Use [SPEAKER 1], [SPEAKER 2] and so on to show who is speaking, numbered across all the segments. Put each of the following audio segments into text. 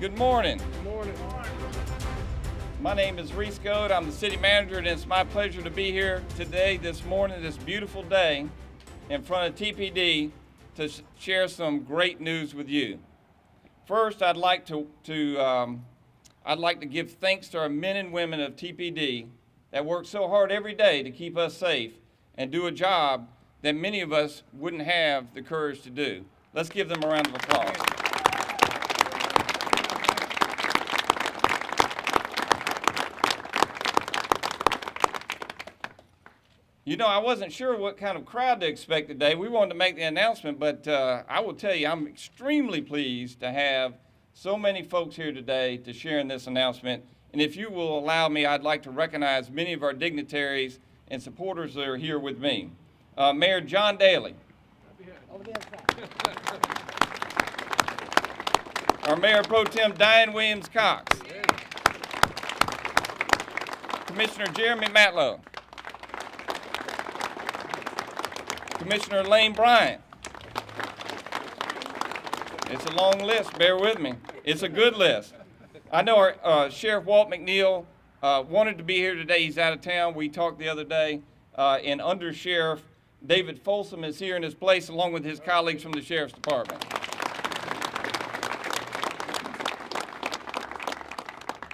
[SPEAKER 1] Good morning.
[SPEAKER 2] Good morning.
[SPEAKER 1] My name is Reese Goad. I'm the city manager, and it's my pleasure to be here today, this morning, this beautiful day, in front of TPD to share some great news with you. First, I'd like to give thanks to our men and women of TPD that work so hard every day to keep us safe and do a job that many of us wouldn't have the courage to do. Let's give them a round of applause. You know, I wasn't sure what kind of crowd to expect today. We wanted to make the announcement, but I will tell you, I'm extremely pleased to have so many folks here today to share in this announcement. And if you will allow me, I'd like to recognize many of our dignitaries and supporters that are here with me. Mayor John Daly. Our Mayor Pro Tem Diane Williams Cox. Commissioner Jeremy Matlow. Commissioner Lane Bryant. It's a long list, bear with me. It's a good list. I know our Sheriff Walt McNeil wanted to be here today. He's out of town. We talked the other day, and Under Sheriff David Folsom is here in his place along with his colleagues from the Sheriff's Department.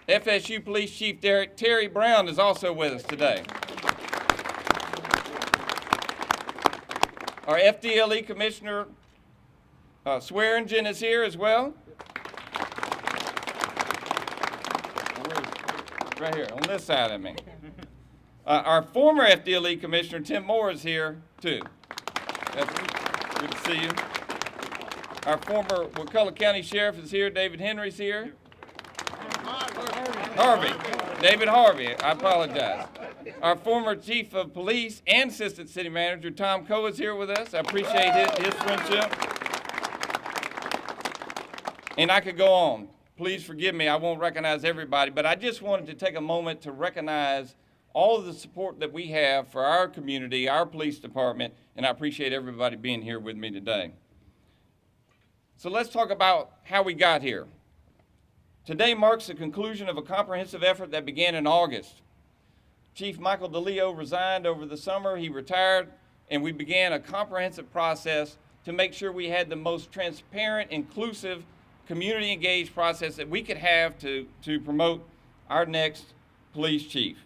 [SPEAKER 1] FSU Police Chief Terry Brown is also with us today. Our FDLE Commissioner Swearingen is here as well. Right here on this side of me. Our former FDLE Commissioner Tim Moore is here too. That's good to see you. Our former Wakulla County Sheriff is here. David Henry's here. Harvey. David Harvey. I apologize. Our former Chief of Police and Assistant City Manager Tom Coe is here with us. I appreciate his friendship. And I could go on. Please forgive me, I won't recognize everybody, but I just wanted to take a moment to recognize all of the support that we have for our community, our police department, and I appreciate everybody being here with me today. So let's talk about how we got here. Today marks the conclusion of a comprehensive effort that began in August. Chief Michael DeLeo resigned over the summer, he retired, and we began a comprehensive process to make sure we had the most transparent, inclusive, community engaged process that we could have to promote our next police chief.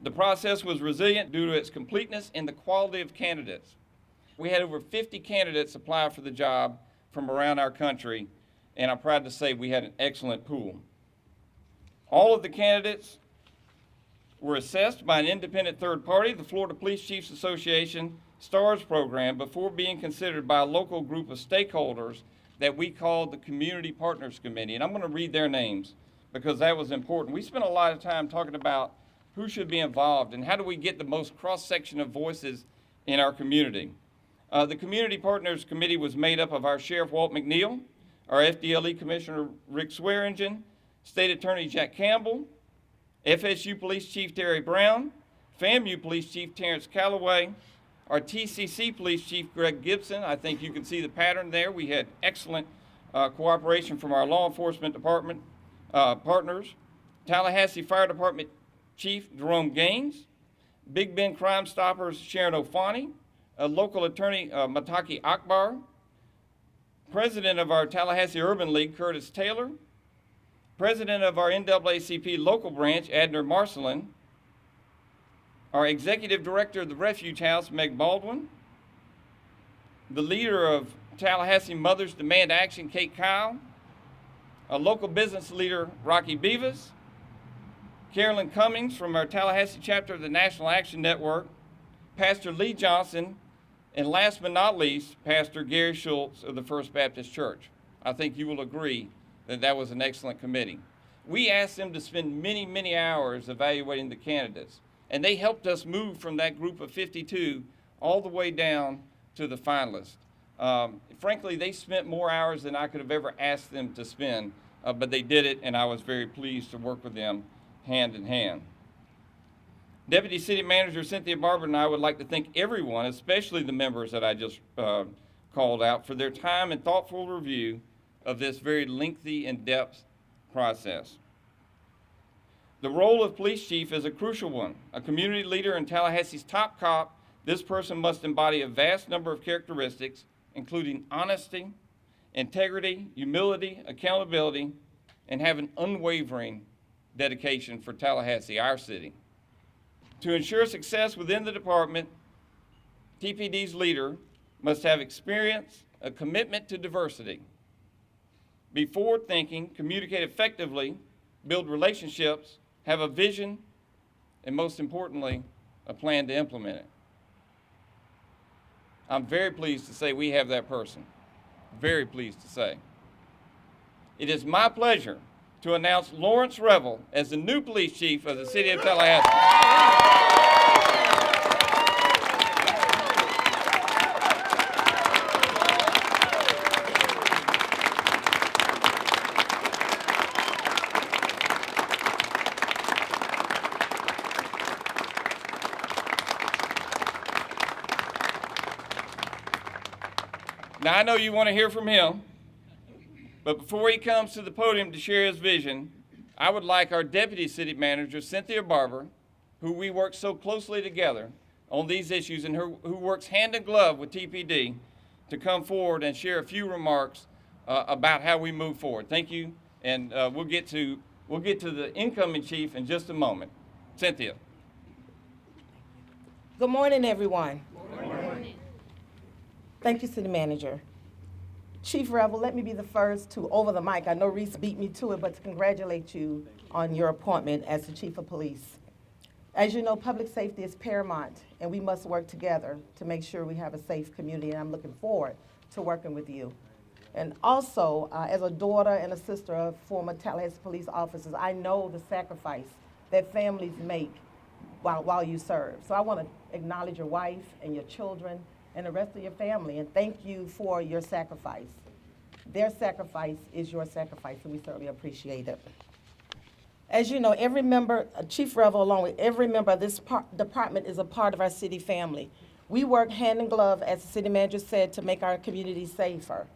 [SPEAKER 1] The process was resilient due to its completeness and the quality of candidates. We had over 50 candidates apply for the job from around our country, and I'm proud to say we had an excellent pool. All of the candidates were assessed by an independent third party, the Florida Police Chiefs Association STARS program, before being considered by a local group of stakeholders that we called the Community Partners Committee. And I'm going to read their names because that was important. We spent a lot of time talking about who should be involved and how do we get the most cross-section of voices in our community. The Community Partners Committee was made up of our Sheriff Walt McNeil, our FDLE Commissioner Rick Swearingen, State Attorney Jack Campbell, FSU Police Chief Terry Brown, FAMU Police Chief Terrence Calloway, our TCC Police Chief Greg Gibson. I think you can see the pattern there. We had excellent cooperation from our law enforcement department partners. Tallahassee Fire Department Chief Jerome Gaines, Big Bend Crime Stoppers Sharon O'Fani, local attorney Mataki Akbar, President of our Tallahassee Urban League Curtis Taylor, President of our NAACP local branch Adner Marcelin, our Executive Director of the Refuge House, Meg Baldwin, the leader of Tallahassee Mothers Demand Action, Kate Kyle, a local business leader, Rocky Beavis, Carolyn Cummings from our Tallahassee chapter of the National Action Network, Pastor Lee Johnson, and last but not least, Pastor Gary Schultz of the First Baptist Church. I think you will agree that that was an excellent committee. We asked them to spend many, many hours evaluating the candidates, and they helped us move from that group of 52 all the way down to the finalists. Frankly, they spent more hours than I could have ever asked them to spend, but they did it, and I was very pleased to work with them hand in hand. Deputy City Manager Cynthia Barber and I would like to thank everyone, especially the members that I just called out, for their time and thoughtful review of this very lengthy and in-depth process. The role of police chief is a crucial one. A community leader and Tallahassee's top cop, this person must embody a vast number of characteristics, including honesty, integrity, humility, accountability, and have an unwavering dedication for Tallahassee, our city. To ensure success within the department, TPD's leader must have experience, a commitment to diversity, be forward-thinking, communicate effectively, build relationships, have a vision, and most importantly, a plan to implement it. I'm very pleased to say we have that person. Very pleased to say. It is my pleasure to announce Lawrence Revell as the new police chief of the City of Tallahassee. Now, I know you want to hear from him, but before he comes to the podium to share his vision, I would like our Deputy City Manager, Cynthia Barber, who we work so closely together on these issues and who works hand in glove with TPD, to come forward and share a few remarks about how we move forward. Thank you, and we'll get to the incoming chief in just a moment. Cynthia.
[SPEAKER 2] Good morning, everyone. Good morning. Thank you, City Manager. Chief Revell, let me be the first to, over the mic, I know Reese beat me to it, but to congratulate you on your appointment as the Chief of Police. As you know, public safety is paramount, and we must work together to make sure we have a safe community, and I'm looking forward to working with you. And also, as a daughter and a sister of former Tallahassee police officers, I know the sacrifice that families make while you serve. So I want to acknowledge your wife and your children and the rest of your family, and thank you for your sacrifice. Their sacrifice is your sacrifice, and we certainly appreciate it. As you know, every member, Chief Revell, along with every member of this department, is a part of our city family. We work hand in glove, as the city manager said, to make our community safer.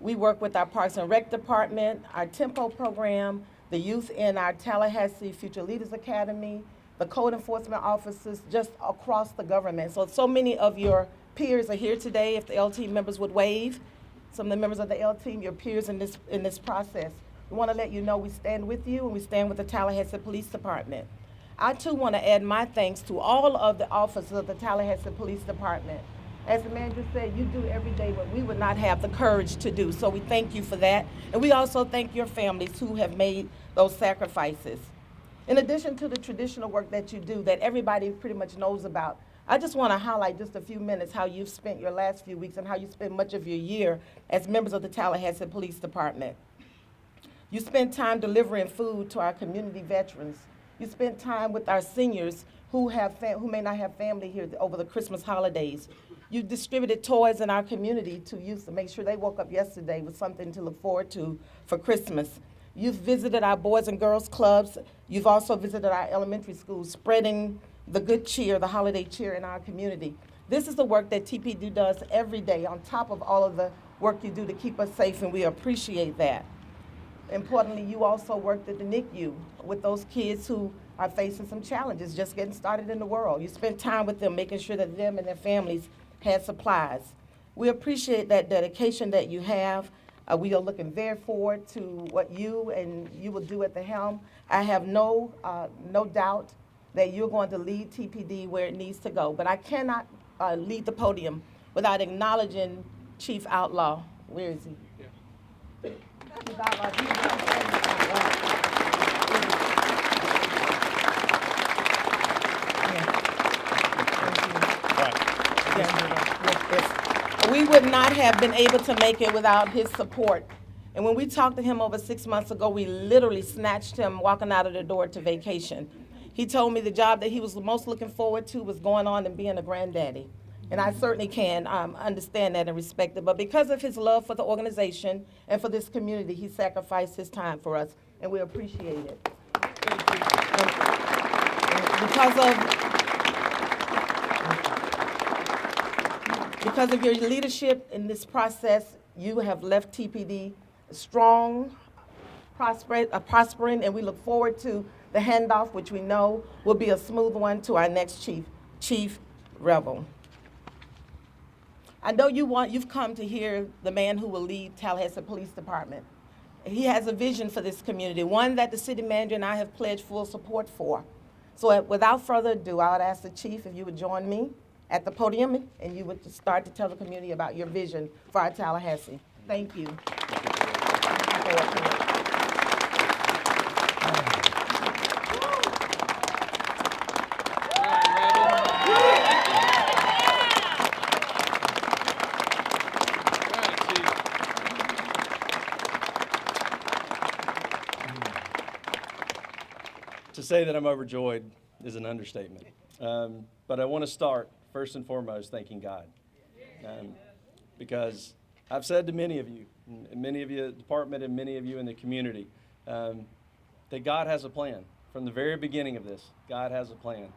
[SPEAKER 2] We work with our Parks and Rec department, our Tempo program, the youth in our Tallahassee Future Leaders Academy, the code enforcement officers just across the government. So many of your peers are here today. If the L team members would wave, some of the members of the L team, your peers in this process. We want to let you know we stand with you, and we stand with the Tallahassee Police Department. I too want to add my thanks to all of the officers of the Tallahassee Police Department. As the manager said, you do every day what we would not have the courage to do. So we thank you for that. And we also thank your families who have made those sacrifices. In addition to the traditional work that you do that everybody pretty much knows about, I just want to highlight just a few minutes how you've spent your last few weeks and how you spent much of your year as members of the Tallahassee Police Department. You spent time delivering food to our community veterans. You spent time with our seniors who may not have family here over the Christmas holidays. You distributed toys in our community to youth to make sure they woke up yesterday with something to look forward to for Christmas. You've visited our Boys and Girls Clubs. You've also visited our elementary schools, spreading the good cheer, the holiday cheer in our community. This is the work that TPD does every day on top of all of the work you do to keep us safe, and we appreciate that. Importantly, you also worked at the NICU with those kids who are facing some challenges, just getting started in the world. You spent time with them, making sure that them and their families had supplies. We appreciate that dedication that you have. We are looking very forward to what you will do at the helm. I have no doubt that you're going to lead TPD where it needs to go. But I cannot lead the podium without acknowledging Chief Outlaw. Where is he? Yeah. Chief Outlaw, we would not have been able to make it without his support. And when we talked to him over 6 months ago, we literally snatched him walking out of the door to vacation. He told me the job that he was most looking forward to was going on and being a granddaddy. And I certainly can understand that and respect it. But because of his love for the organization and for this community, he sacrificed his time for us, and we appreciate it. Because of your leadership in this process, you have left TPD strong, prospering, and we look forward to the handoff, which we know will be a smooth one, to our next chief, Chief Revell. I know you've come to hear the man who will lead Tallahassee Police Department. He has a vision for this community, one that the city manager and I have pledged full support for. So without further ado, I would ask the chief if you would join me at the podium and you would start to tell the community about your vision for our Tallahassee. Thank you.
[SPEAKER 3] To say that I'm overjoyed is an understatement. But I want to start, first and foremost, thanking God. Because I've said to many of you in the department and many of you in the community, that God has a plan. From the very beginning of this, God has a plan.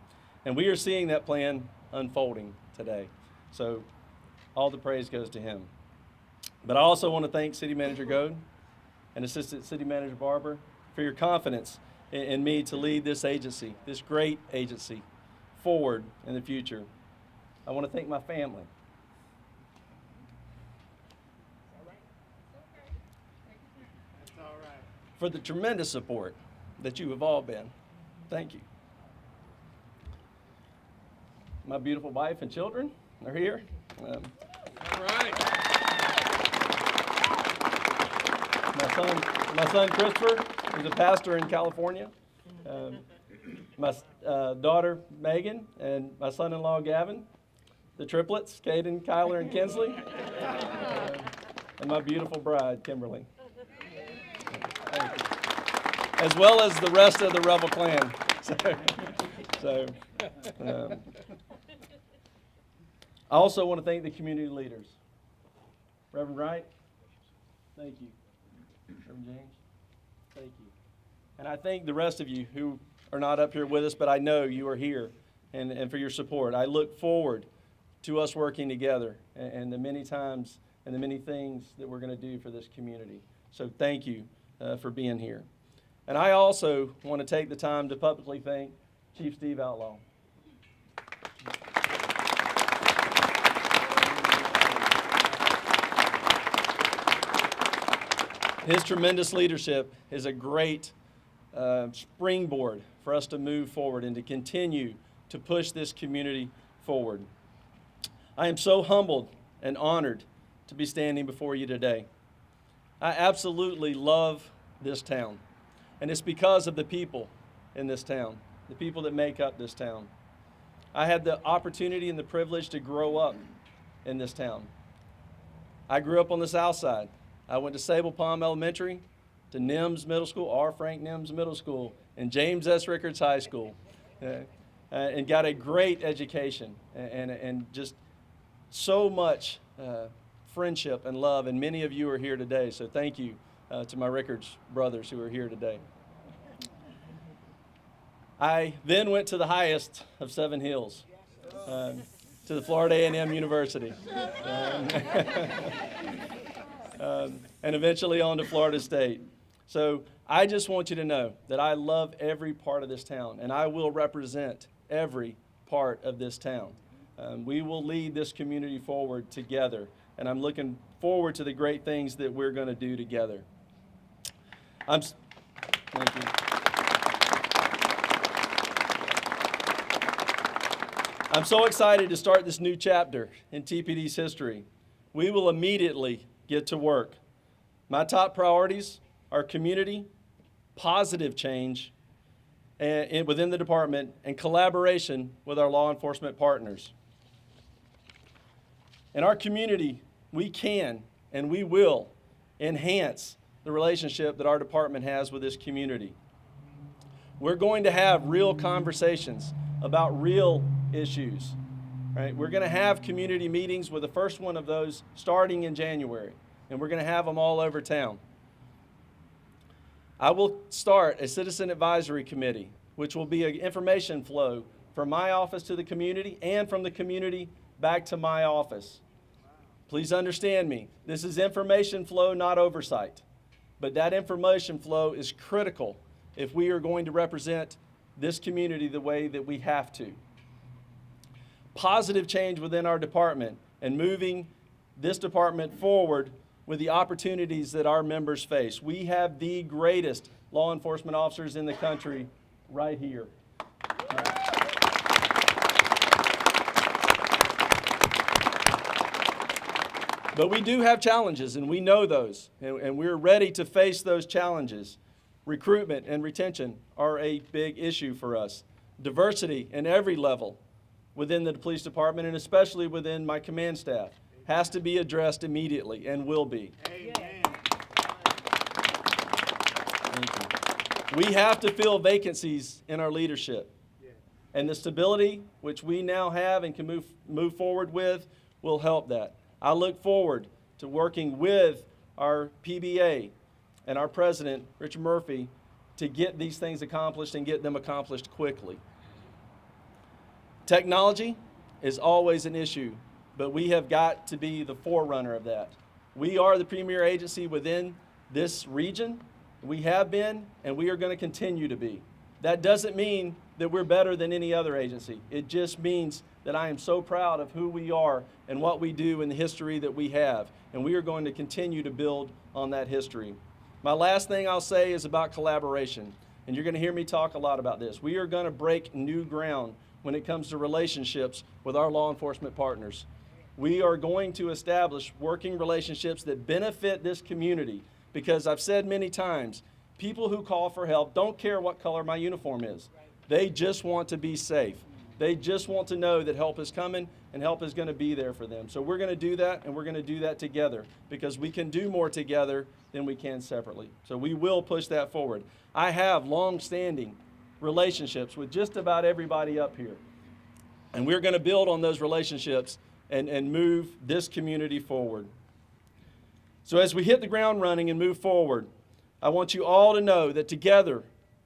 [SPEAKER 3] And we are seeing that plan unfolding today. So all the praise goes to him. But I also want to thank City Manager Goad and Assistant City Manager Barber for your confidence in me to lead this agency, this great agency, forward in the future. I want to thank my family. For the tremendous support that you have all been. Thank you. My beautiful wife and children are here.
[SPEAKER 1] All right.
[SPEAKER 3] My son Christopher is a pastor in California. My daughter Megan and my son-in-law Gavin, the triplets, Caden, Kyler, and Kinsley, and my beautiful bride Kimberly. Thank you. As well as the rest of the Revell clan. I also want to thank the community leaders. Reverend Wright, thank you. Reverend James, thank you. And I thank the rest of you who are not up here with us, but I know you are here and for your support. I look forward to us working together and the many times and the many things that we're going to do for this community. So thank you for being here. And I also want to take the time to publicly thank Chief Steve Outlaw. His tremendous leadership is a great springboard for us to move forward and to continue to push this community forward. I am so humbled and honored to be standing before you today. I absolutely love this town, and it's because of the people in this town, the people that make up this town. I had the opportunity and the privilege to grow up in this town. I grew up on the south side. I went to Sable Palm Elementary, to Nims Middle School, R. Frank Nims Middle School, and James S. Rickards High School, and got a great education and just so much friendship and love, and many of you are here today, so thank you to my Rickards brothers who are here today. I then went to the highest of 7 hills, to the Florida A&M University, and eventually on to Florida State. So I just want you to know that I love every part of this town, and I will represent every part of this town. We will lead this community forward together, and I'm looking forward to the great things that we're going to do together. Thank you. I'm so excited to start this new chapter in TPD's history. We will immediately get to work. My top priorities are community, positive change within the department, and collaboration with our law enforcement partners. In our community, we can and we will enhance the relationship that our department has with this community. We're going to have real conversations about real issues, right? We're going to have community meetings with the first one of those starting in January, and we're going to have them all over town. I will start a citizen advisory committee, which will be an information flow from my office to the community and from the community back to my office. Please understand me. This is information flow, not oversight. But that information flow is critical if we are going to represent this community the way that we have to. Positive change within our department and moving this department forward with the opportunities that our members face. We have the greatest law enforcement officers in the country right here. But we do have challenges, and we know those, and we're ready to face those challenges. Recruitment and retention are a big issue for us. Diversity in every level within the police department, and especially within my command staff, has to be addressed immediately and will be.
[SPEAKER 4] Amen.
[SPEAKER 3] Thank you. We have to fill vacancies in our leadership. And the stability which we now have and can move forward with will help that. I look forward to working with our PBA and our president, Richard Murphy, to get these things accomplished and get them accomplished quickly. Technology is always an issue, but we have got to be the forerunner of that. We are the premier agency within this region. We have been, and we are going to continue to be. That doesn't mean that we're better than any other agency. It just means that I am so proud of who we are and what we do and the history that we have. And we are going to continue to build on that history. My last thing I'll say is about collaboration. And you're going to hear me talk a lot about this. We are going to break new ground when it comes to relationships with our law enforcement partners. We are going to establish working relationships that benefit this community, because I've said many times, people who call for help don't care what color my uniform is. They just want to be safe. They just want to know that help is coming and help is going to be there for them. So we're going to do that, and we're going to do that together, because we can do more together than we can separately. So we will push that forward. I have long-standing relationships with just about everybody up here, and we're going to build on those relationships and move this community forward. So as we hit the ground running and move forward, I want you all to know that together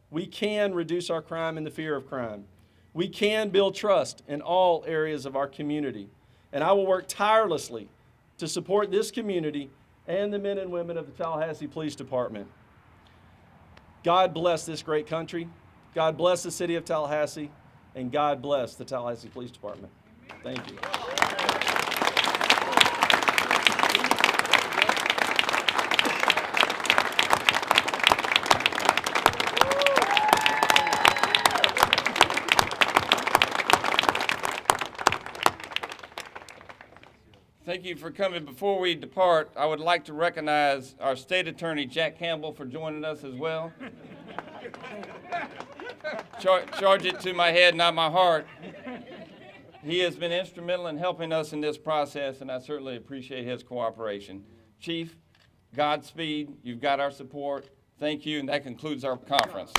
[SPEAKER 3] we can reduce our crime and the fear of crime. We can build trust in all areas of our community. And I will work tirelessly to support this community and the men and women of the Tallahassee Police Department. God bless this great country. God bless the city of Tallahassee. And God bless the Tallahassee Police Department. Thank you.
[SPEAKER 1] Thank you for coming. Before we depart, I would like to recognize our State Attorney, Jack Campbell, for joining us as well. Charge it to my head, not my heart. He has been instrumental in helping us in this process, and I certainly appreciate his cooperation. Chief, Godspeed. You've got our support. Thank you, and that concludes our conference.